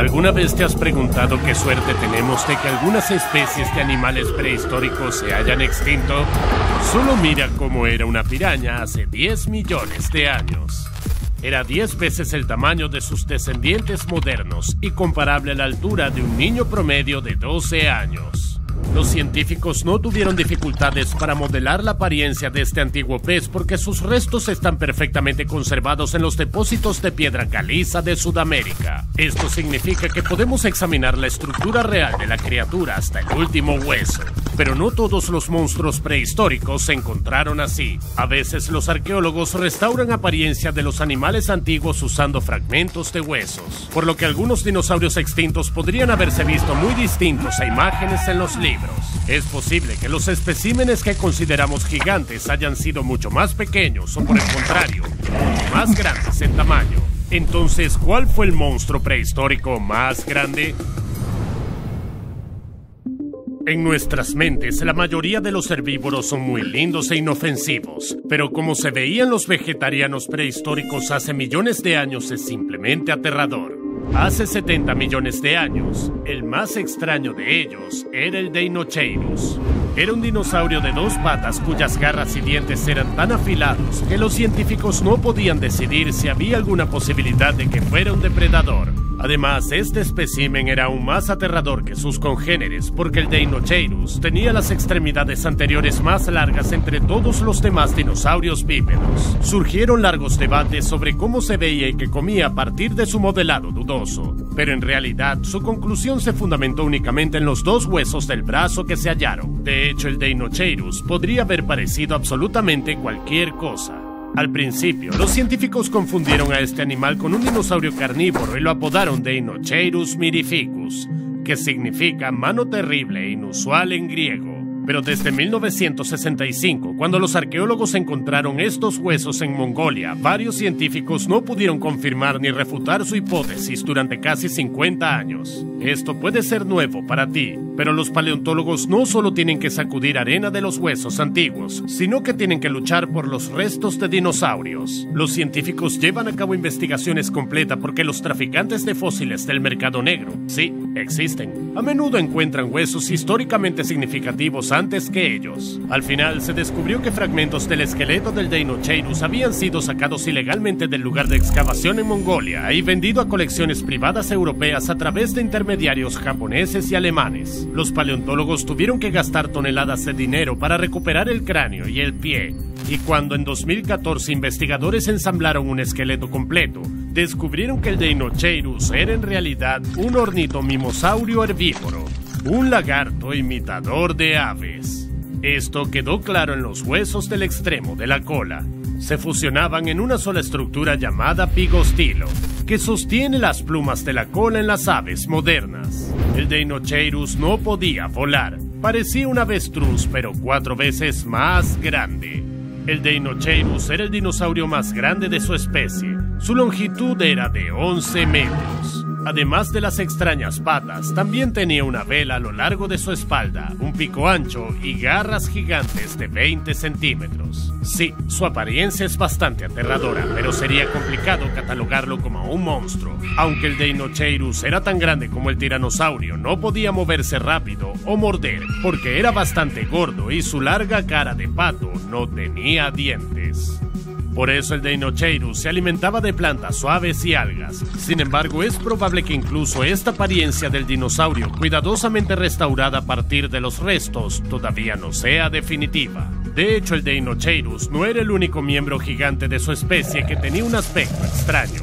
¿Alguna vez te has preguntado qué suerte tenemos de que algunas especies de animales prehistóricos se hayan extinto? Solo mira cómo era una piraña hace 10 millones de años. Era 10 veces el tamaño de sus descendientes modernos y comparable a la altura de un niño promedio de 12 años. Los científicos no tuvieron dificultades para modelar la apariencia de este antiguo pez porque sus restos están perfectamente conservados en los depósitos de piedra caliza de Sudamérica. Esto significa que podemos examinar la estructura real de la criatura hasta el último hueso. Pero no todos los monstruos prehistóricos se encontraron así. A veces los arqueólogos restauran apariencia de los animales antiguos usando fragmentos de huesos, por lo que algunos dinosaurios extintos podrían haberse visto muy distintos a imágenes en los libros. Es posible que los especímenes que consideramos gigantes hayan sido mucho más pequeños o, por el contrario, mucho más grandes en tamaño. Entonces, ¿cuál fue el monstruo prehistórico más grande? En nuestras mentes, la mayoría de los herbívoros son muy lindos e inofensivos, pero como se veían los vegetarianos prehistóricos hace millones de años es simplemente aterrador. Hace 70 millones de años, el más extraño de ellos era el Deinocheirus. Era un dinosaurio de 2 patas cuyas garras y dientes eran tan afilados que los científicos no podían decidir si había alguna posibilidad de que fuera un depredador. Además, este espécimen era aún más aterrador que sus congéneres porque el Deinocheirus tenía las extremidades anteriores más largas entre todos los demás dinosaurios bípedos. Surgieron largos debates sobre cómo se veía y qué comía a partir de su modelado dudoso, pero en realidad su conclusión se fundamentó únicamente en los 2 huesos del brazo que se hallaron. De hecho, el Deinocheirus podría haber parecido absolutamente cualquier cosa. Al principio, los científicos confundieron a este animal con un dinosaurio carnívoro y lo apodaron Deinocheirus mirificus, que significa mano terrible e inusual en griego. Pero desde 1965, cuando los arqueólogos encontraron estos huesos en Mongolia, varios científicos no pudieron confirmar ni refutar su hipótesis durante casi 50 años. Esto puede ser nuevo para ti, pero los paleontólogos no solo tienen que sacudir arena de los huesos antiguos, sino que tienen que luchar por los restos de dinosaurios. Los científicos llevan a cabo investigaciones completas porque los traficantes de fósiles del mercado negro, sí, existen. A menudo encuentran huesos históricamente significativos antes que ellos. Al final se descubrió que fragmentos del esqueleto del Deinocheirus habían sido sacados ilegalmente del lugar de excavación en Mongolia y vendido a colecciones privadas europeas a través de intermediarios japoneses y alemanes. Los paleontólogos tuvieron que gastar toneladas de dinero para recuperar el cráneo y el pie, y cuando en 2014 investigadores ensamblaron un esqueleto completo, descubrieron que el Deinocheirus era en realidad un ornitomimosaurio herbívoro, un lagarto imitador de aves. Esto quedó claro en los huesos del extremo de la cola. Se fusionaban en una sola estructura llamada pigostilo, que sostiene las plumas de la cola en las aves modernas. El Deinocheirus no podía volar. Parecía un avestruz, pero 4 veces más grande. El Deinocheirus era el dinosaurio más grande de su especie. Su longitud era de 11 metros. Además de las extrañas patas, también tenía una vela a lo largo de su espalda, un pico ancho y garras gigantes de 20 centímetros. Sí, su apariencia es bastante aterradora, pero sería complicado catalogarlo como un monstruo. Aunque el Deinocheirus era tan grande como el tiranosaurio, no podía moverse rápido o morder, porque era bastante gordo y su larga cara de pato no tenía dientes. Por eso el Deinocheirus se alimentaba de plantas suaves y algas. Sin embargo, es probable que incluso esta apariencia del dinosaurio, cuidadosamente restaurada a partir de los restos, todavía no sea definitiva. De hecho, el Deinocheirus no era el único miembro gigante de su especie que tenía un aspecto extraño.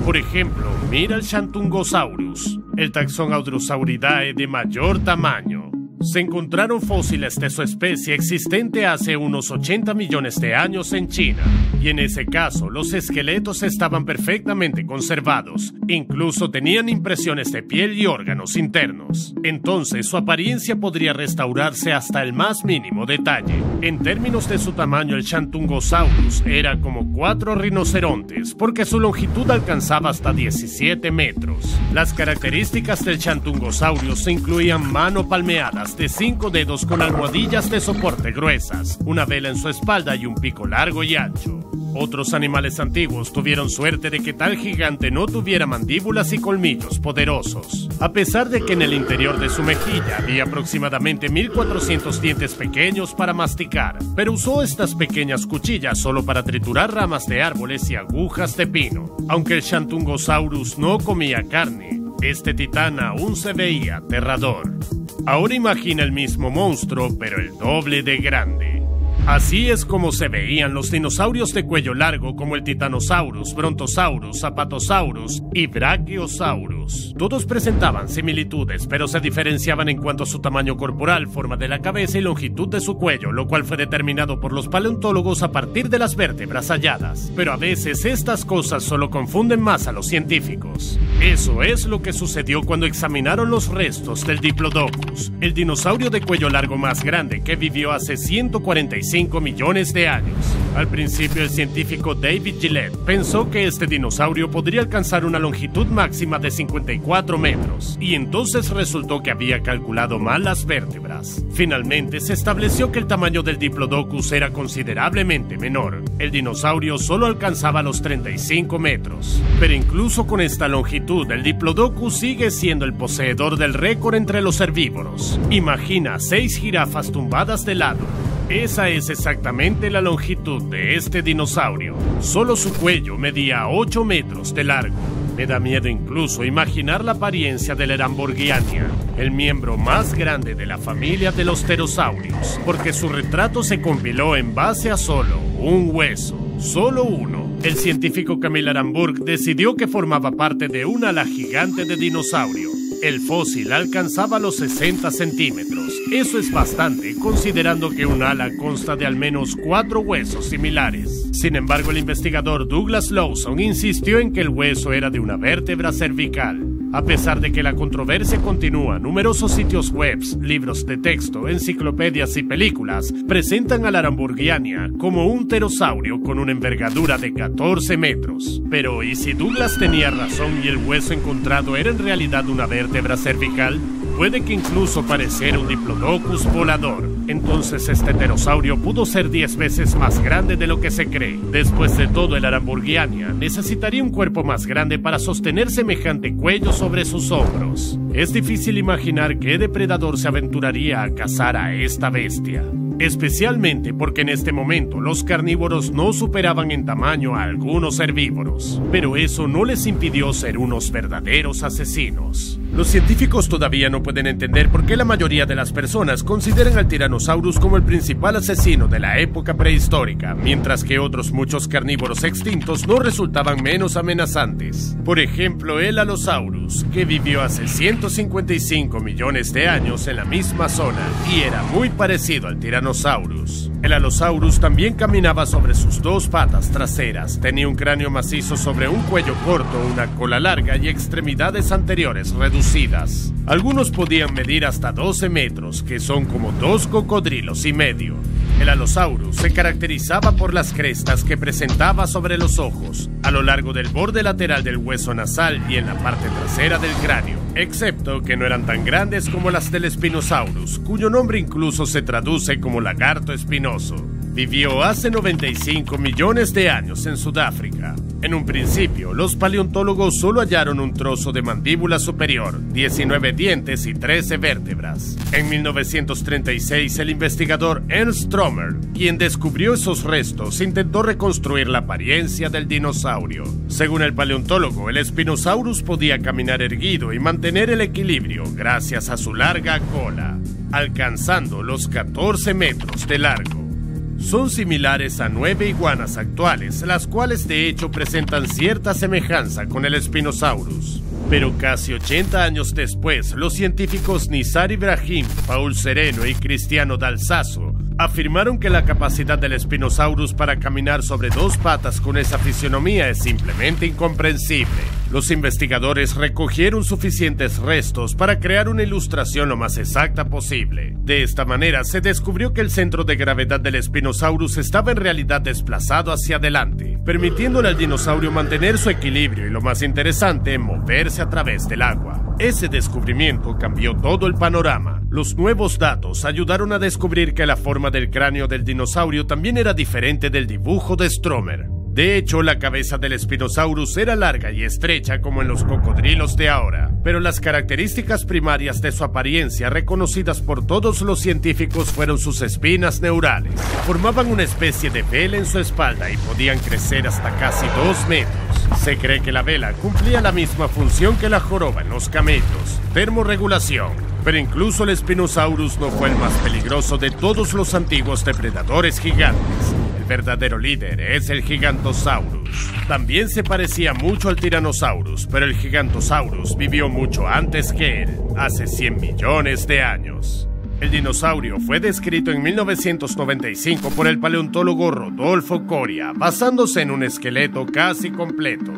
Por ejemplo, mira el Shantungosaurus, el taxón Audrosauridae de mayor tamaño. Se encontraron fósiles de su especie existente hace unos 80 millones de años en China, y en ese caso los esqueletos estaban perfectamente conservados, incluso tenían impresiones de piel y órganos internos. Entonces su apariencia podría restaurarse hasta el más mínimo detalle. En términos de su tamaño, el Shantungosaurus era como 4 rinocerontes, porque su longitud alcanzaba hasta 17 metros. Las características del Shantungosaurus incluían mano palmeadas de 5 dedos con almohadillas de soporte gruesas, una vela en su espalda y un pico largo y ancho. Otros animales antiguos tuvieron suerte de que tal gigante no tuviera mandíbulas y colmillos poderosos, a pesar de que en el interior de su mejilla había aproximadamente 1400 dientes pequeños para masticar, pero usó estas pequeñas cuchillas solo para triturar ramas de árboles y agujas de pino. Aunque el Shantungosaurus no comía carne, este titán aún se veía aterrador. Ahora imagina el mismo monstruo, pero el doble de grande. Así es como se veían los dinosaurios de cuello largo como el Titanosaurus, Brontosaurus, Apatosaurus y Brachiosaurus. Todos presentaban similitudes, pero se diferenciaban en cuanto a su tamaño corporal, forma de la cabeza y longitud de su cuello, lo cual fue determinado por los paleontólogos a partir de las vértebras halladas. Pero a veces estas cosas solo confunden más a los científicos. Eso es lo que sucedió cuando examinaron los restos del Diplodocus, el dinosaurio de cuello largo más grande que vivió hace 145 millones de años. Al principio, el científico David Gillette pensó que este dinosaurio podría alcanzar una longitud máxima de 54 metros, y entonces resultó que había calculado mal las vértebras. Finalmente, se estableció que el tamaño del Diplodocus era considerablemente menor. El dinosaurio solo alcanzaba los 35 metros. Pero incluso con esta longitud, el Diplodocus sigue siendo el poseedor del récord entre los herbívoros. Imagina 6 jirafas tumbadas de lado. Esa es exactamente la longitud de este dinosaurio. Solo su cuello medía 8 metros de largo. Me da miedo incluso imaginar la apariencia del Eramborgiania, el miembro más grande de la familia de los pterosaurios, porque su retrato se compiló en base a solo un hueso, solo uno. El científico Camille Aramburg decidió que formaba parte de un ala gigante de dinosaurio. El fósil alcanzaba los 60 centímetros. Eso es bastante, considerando que un ala consta de al menos 4 huesos similares. Sin embargo, el investigador Douglas Lawson insistió en que el hueso era de una vértebra cervical. A pesar de que la controversia continúa, numerosos sitios web, libros de texto, enciclopedias y películas presentan al Aramburgiania como un pterosaurio con una envergadura de 14 metros. Pero, ¿y si Douglas tenía razón y el hueso encontrado era en realidad una vértebra cervical? Puede que incluso pareciera un Diplodocus volador. Entonces este pterosaurio pudo ser 10 veces más grande de lo que se cree. Después de todo, el Aramburgiania necesitaría un cuerpo más grande para sostener semejante cuello sobre sus hombros. Es difícil imaginar qué depredador se aventuraría a cazar a esta bestia. Especialmente porque en este momento los carnívoros no superaban en tamaño a algunos herbívoros. Pero eso no les impidió ser unos verdaderos asesinos. Los científicos todavía no pueden entender por qué la mayoría de las personas consideran al Tyrannosaurus como el principal asesino de la época prehistórica, mientras que otros muchos carnívoros extintos no resultaban menos amenazantes. Por ejemplo, el Allosaurus, que vivió hace 155 millones de años en la misma zona y era muy parecido al Tyrannosaurus. El Allosaurus también caminaba sobre sus 2 patas traseras, tenía un cráneo macizo sobre un cuello corto, una cola larga y extremidades anteriores reducidas. Algunos podían medir hasta 12 metros, que son como 2 cocodrilos y medio. El Allosaurus se caracterizaba por las crestas que presentaba sobre los ojos, a lo largo del borde lateral del hueso nasal y en la parte trasera del cráneo, excepto que no eran tan grandes como las del Spinosaurus, cuyo nombre incluso se traduce como lagarto espinoso. Vivió hace 95 millones de años en Sudáfrica. En un principio, los paleontólogos solo hallaron un trozo de mandíbula superior, 19 dientes y 13 vértebras. En 1936, el investigador Ernst Trommer, quien descubrió esos restos, intentó reconstruir la apariencia del dinosaurio. Según el paleontólogo, el Spinosaurus podía caminar erguido y mantener el equilibrio gracias a su larga cola, alcanzando los 14 metros de largo. Son similares a 9 iguanas actuales, las cuales de hecho presentan cierta semejanza con el Spinosaurus. Pero casi 80 años después, los científicos Nizar Ibrahim, Paul Sereno y Cristiano D'Alsasso afirmaron que la capacidad del Spinosaurus para caminar sobre 2 patas con esa fisionomía es simplemente incomprensible. Los investigadores recogieron suficientes restos para crear una ilustración lo más exacta posible. De esta manera, se descubrió que el centro de gravedad del Spinosaurus estaba en realidad desplazado hacia adelante, permitiéndole al dinosaurio mantener su equilibrio y, lo más interesante, moverse a través del agua. Ese descubrimiento cambió todo el panorama. Los nuevos datos ayudaron a descubrir que la forma del cráneo del dinosaurio también era diferente del dibujo de Stromer. De hecho, la cabeza del Spinosaurus era larga y estrecha como en los cocodrilos de ahora, pero las características primarias de su apariencia, reconocidas por todos los científicos, fueron sus espinas neurales. Formaban una especie de vela en su espalda y podían crecer hasta casi 2 metros. Se cree que la vela cumplía la misma función que la joroba en los camellos: termorregulación. Pero incluso el Spinosaurus no fue el más peligroso de todos los antiguos depredadores gigantes. El verdadero líder es el Gigantosaurus. También se parecía mucho al Tyrannosaurus, pero el Gigantosaurus vivió mucho antes que él, hace 100 millones de años. El dinosaurio fue descrito en 1995 por el paleontólogo Rodolfo Coria, basándose en un esqueleto casi completo.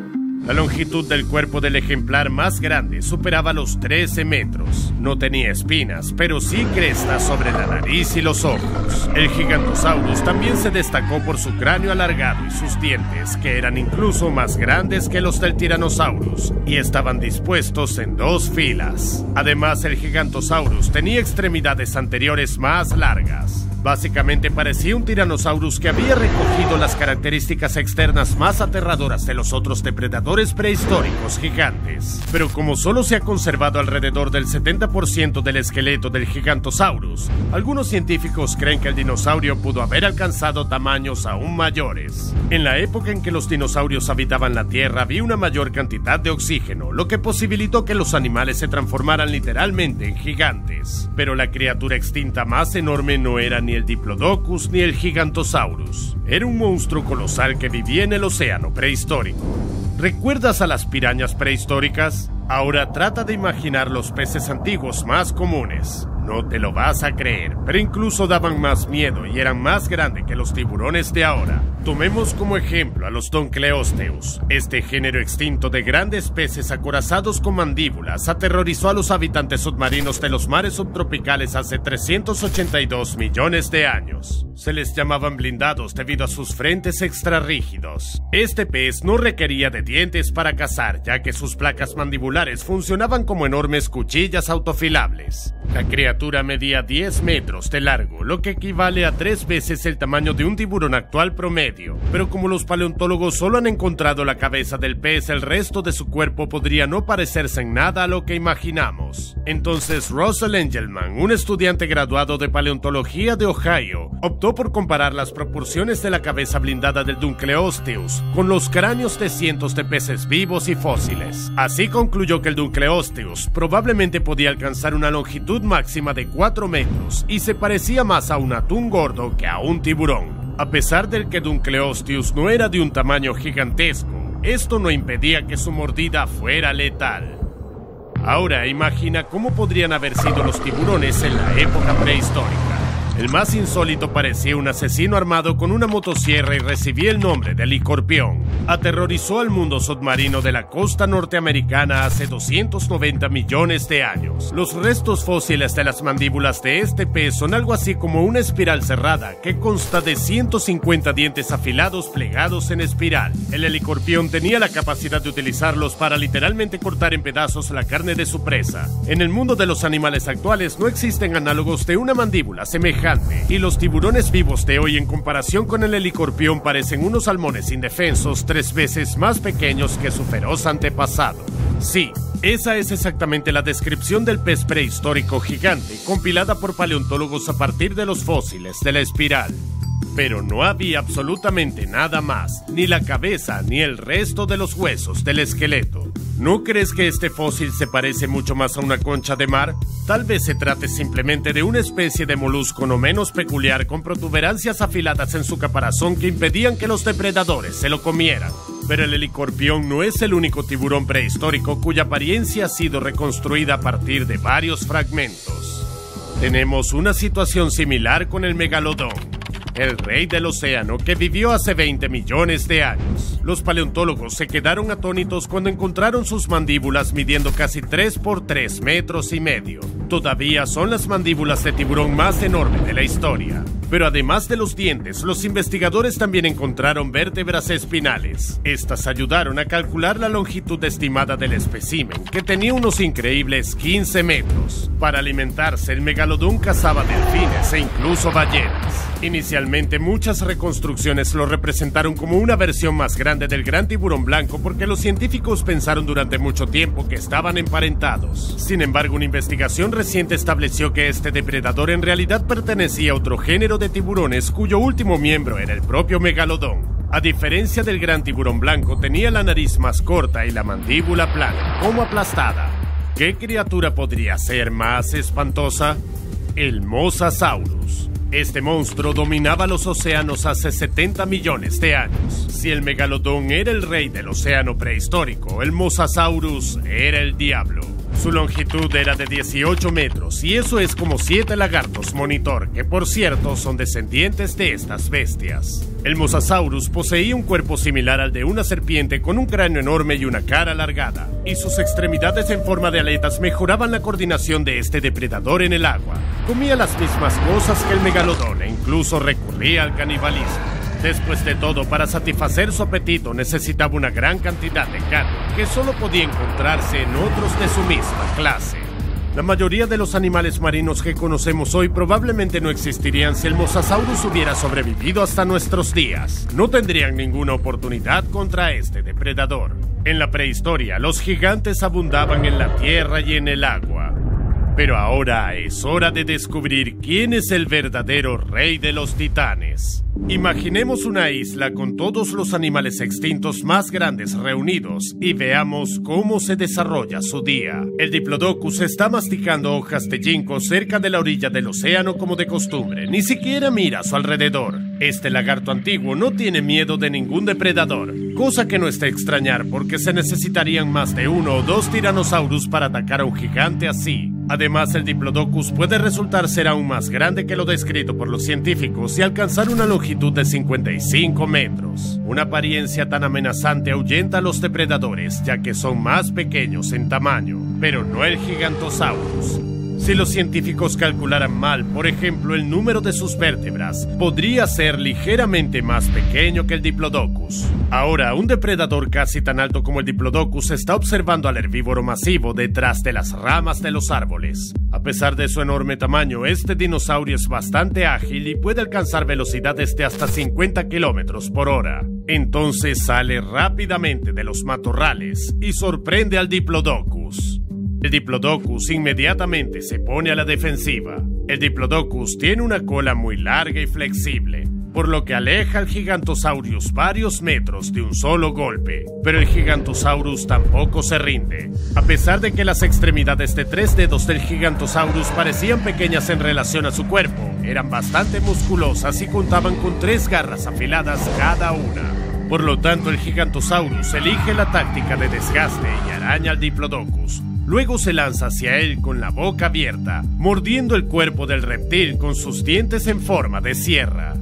La longitud del cuerpo del ejemplar más grande superaba los 13 metros. No tenía espinas, pero sí crestas sobre la nariz y los ojos. El Gigantosaurus también se destacó por su cráneo alargado y sus dientes, que eran incluso más grandes que los del Tyrannosaurus, y estaban dispuestos en 2 filas. Además, el Gigantosaurus tenía extremidades anteriores más largas. Básicamente parecía un Tyrannosaurus que había recogido las características externas más aterradoras de los otros depredadores prehistóricos gigantes. Pero como solo se ha conservado alrededor del 70% del esqueleto del Gigantosaurus, algunos científicos creen que el dinosaurio pudo haber alcanzado tamaños aún mayores. En la época en que los dinosaurios habitaban la Tierra había una mayor cantidad de oxígeno, lo que posibilitó que los animales se transformaran literalmente en gigantes. Pero la criatura extinta más enorme no era ni el Diplodocus ni el Gigantosaurus. Era un monstruo colosal que vivía en el océano prehistórico. ¿Recuerdas a las pirañas prehistóricas? Ahora trata de imaginar los peces antiguos más comunes. No te lo vas a creer, pero incluso daban más miedo y eran más grandes que los tiburones de ahora. Tomemos como ejemplo a los Dunkleosteus. Este género extinto de grandes peces acorazados con mandíbulas aterrorizó a los habitantes submarinos de los mares subtropicales hace 382 millones de años. Se les llamaban blindados debido a sus frentes extrarrígidos. Este pez no requería de dientes para cazar, ya que sus placas mandibulares funcionaban como enormes cuchillas autofilables. La criatura medía 10 metros de largo, lo que equivale a 3 veces el tamaño de un tiburón actual promedio. Pero como los paleontólogos solo han encontrado la cabeza del pez, el resto de su cuerpo podría no parecerse en nada a lo que imaginamos. Entonces Russell Engelman, un estudiante graduado de paleontología de Ohio, optó por comparar las proporciones de la cabeza blindada del Dunkleosteus con los cráneos de cientos de peces vivos y fósiles. Así concluyó que el Dunkleosteus probablemente podía alcanzar una longitud máxima de 4 metros y se parecía más a un atún gordo que a un tiburón. A pesar de que Dunkleosteus no era de un tamaño gigantesco, esto no impedía que su mordida fuera letal. Ahora imagina cómo podrían haber sido los tiburones en la época prehistórica. El más insólito parecía un asesino armado con una motosierra y recibía el nombre de Licorpión. Aterrorizó al mundo submarino de la costa norteamericana hace 290 millones de años. Los restos fósiles de las mandíbulas de este pez son algo así como una espiral cerrada que consta de 150 dientes afilados plegados en espiral. El helicorpión tenía la capacidad de utilizarlos para literalmente cortar en pedazos la carne de su presa. En el mundo de los animales actuales no existen análogos de una mandíbula semejante, y los tiburones vivos de hoy en comparación con el helicorpión parecen unos salmones indefensos 3 veces más pequeños que su feroz antepasado. Sí, esa es exactamente la descripción del pez prehistórico gigante, compilada por paleontólogos a partir de los fósiles de la espiral. Pero no había absolutamente nada más, ni la cabeza ni el resto de los huesos del esqueleto. ¿No crees que este fósil se parece mucho más a una concha de mar? Tal vez se trate simplemente de una especie de molusco no menos peculiar con protuberancias afiladas en su caparazón que impedían que los depredadores se lo comieran. Pero el helicorpión no es el único tiburón prehistórico cuya apariencia ha sido reconstruida a partir de varios fragmentos. Tenemos una situación similar con el megalodón, el rey del océano que vivió hace 20 millones de años. Los paleontólogos se quedaron atónitos cuando encontraron sus mandíbulas midiendo casi 3 por 3 metros y medio. Todavía son las mandíbulas de tiburón más enormes de la historia. Pero además de los dientes, los investigadores también encontraron vértebras espinales. Estas ayudaron a calcular la longitud estimada del espécimen, que tenía unos increíbles 15 metros. Para alimentarse, el megalodón cazaba delfines e incluso ballenas. Inicialmente, muchas reconstrucciones lo representaron como una versión más grande del gran tiburón blanco porque los científicos pensaron durante mucho tiempo que estaban emparentados. Sin embargo, una investigación reciente estableció que este depredador en realidad pertenecía a otro género de tiburones cuyo último miembro era el propio megalodón. A diferencia del gran tiburón blanco, tenía la nariz más corta y la mandíbula plana, como aplastada. ¿Qué criatura podría ser más espantosa? El Mosasaurus. Este monstruo dominaba los océanos hace 70 millones de años. Si el megalodón era el rey del océano prehistórico, el Mosasaurus era el diablo. Su longitud era de 18 metros y eso es como 7 lagartos monitor, que por cierto son descendientes de estas bestias. El Mosasaurus poseía un cuerpo similar al de una serpiente con un cráneo enorme y una cara alargada, y sus extremidades en forma de aletas mejoraban la coordinación de este depredador en el agua. Comía las mismas cosas que el megalodón e incluso recurría al canibalismo. Después de todo, para satisfacer su apetito necesitaba una gran cantidad de carne que solo podía encontrarse en otros de su misma clase. La mayoría de los animales marinos que conocemos hoy probablemente no existirían si el Mosasaurus hubiera sobrevivido hasta nuestros días. No tendrían ninguna oportunidad contra este depredador. En la prehistoria, los gigantes abundaban en la tierra y en el agua. Pero ahora es hora de descubrir quién es el verdadero rey de los titanes. Imaginemos una isla con todos los animales extintos más grandes reunidos y veamos cómo se desarrolla su día. El Diplodocus está masticando hojas de ginkgo cerca de la orilla del océano como de costumbre. Ni siquiera mira a su alrededor. Este lagarto antiguo no tiene miedo de ningún depredador, cosa que no es de extrañar porque se necesitarían más de 1 o 2 tiranosaurus para atacar a un gigante así. Además, el Diplodocus puede resultar ser aún más grande que lo descrito por los científicos y alcanzar una longitud de 55 metros. Una apariencia tan amenazante ahuyenta a los depredadores, ya que son más pequeños en tamaño, pero no el Gigantosaurus. Si los científicos calcularan mal, por ejemplo, el número de sus vértebras, podría ser ligeramente más pequeño que el Diplodocus. Ahora, un depredador casi tan alto como el Diplodocus está observando al herbívoro masivo detrás de las ramas de los árboles. A pesar de su enorme tamaño, este dinosaurio es bastante ágil y puede alcanzar velocidades de hasta 50 kilómetros por hora. Entonces sale rápidamente de los matorrales y sorprende al Diplodocus. El Diplodocus inmediatamente se pone a la defensiva. El Diplodocus tiene una cola muy larga y flexible, por lo que aleja al Gigantosaurus varios metros de un solo golpe. Pero el Gigantosaurus tampoco se rinde. A pesar de que las extremidades de 3 dedos del Gigantosaurus parecían pequeñas en relación a su cuerpo, eran bastante musculosas y contaban con 3 garras afiladas cada una. Por lo tanto, el Gigantosaurus elige la táctica de desgaste y araña al Diplodocus. Luego se lanza hacia él con la boca abierta, mordiendo el cuerpo del reptil con sus dientes en forma de sierra.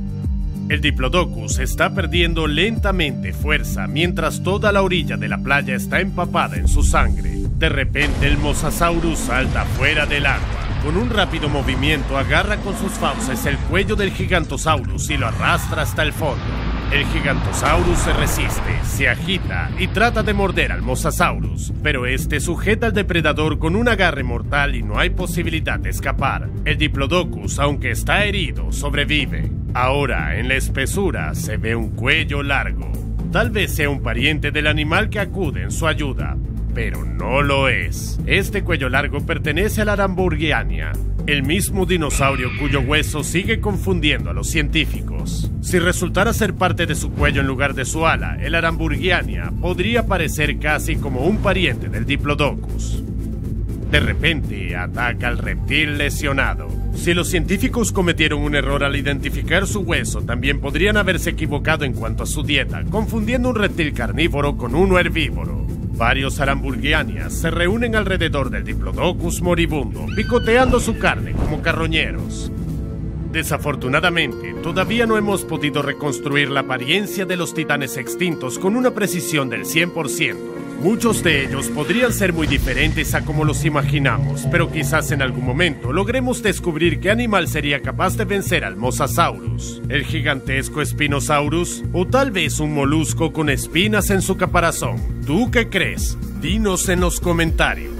El Diplodocus está perdiendo lentamente fuerza mientras toda la orilla de la playa está empapada en su sangre. De repente el Mosasaurus salta fuera del agua. Con un rápido movimiento agarra con sus fauces el cuello del Gigantosaurus y lo arrastra hasta el fondo. El Gigantosaurus se resiste, se agita y trata de morder al Mosasaurus, pero este sujeta al depredador con un agarre mortal y no hay posibilidad de escapar. El Diplodocus, aunque está herido, sobrevive. Ahora, en la espesura, se ve un cuello largo. Tal vez sea un pariente del animal que acude en su ayuda, pero no lo es. Este cuello largo pertenece a la Aramburgiania, el mismo dinosaurio cuyo hueso sigue confundiendo a los científicos. Si resultara ser parte de su cuello en lugar de su ala, el Aramburgiania podría parecer casi como un pariente del Diplodocus. De repente, ataca al reptil lesionado. Si los científicos cometieron un error al identificar su hueso, también podrían haberse equivocado en cuanto a su dieta, confundiendo un reptil carnívoro con uno herbívoro. Varios Aramburgianias se reúnen alrededor del Diplodocus moribundo, picoteando su carne como carroñeros. Desafortunadamente, todavía no hemos podido reconstruir la apariencia de los titanes extintos con una precisión del 100%. Muchos de ellos podrían ser muy diferentes a como los imaginamos, pero quizás en algún momento logremos descubrir qué animal sería capaz de vencer al Mosasaurus, el gigantesco Spinosaurus, o tal vez un molusco con espinas en su caparazón. ¿Tú qué crees? Dinos en los comentarios.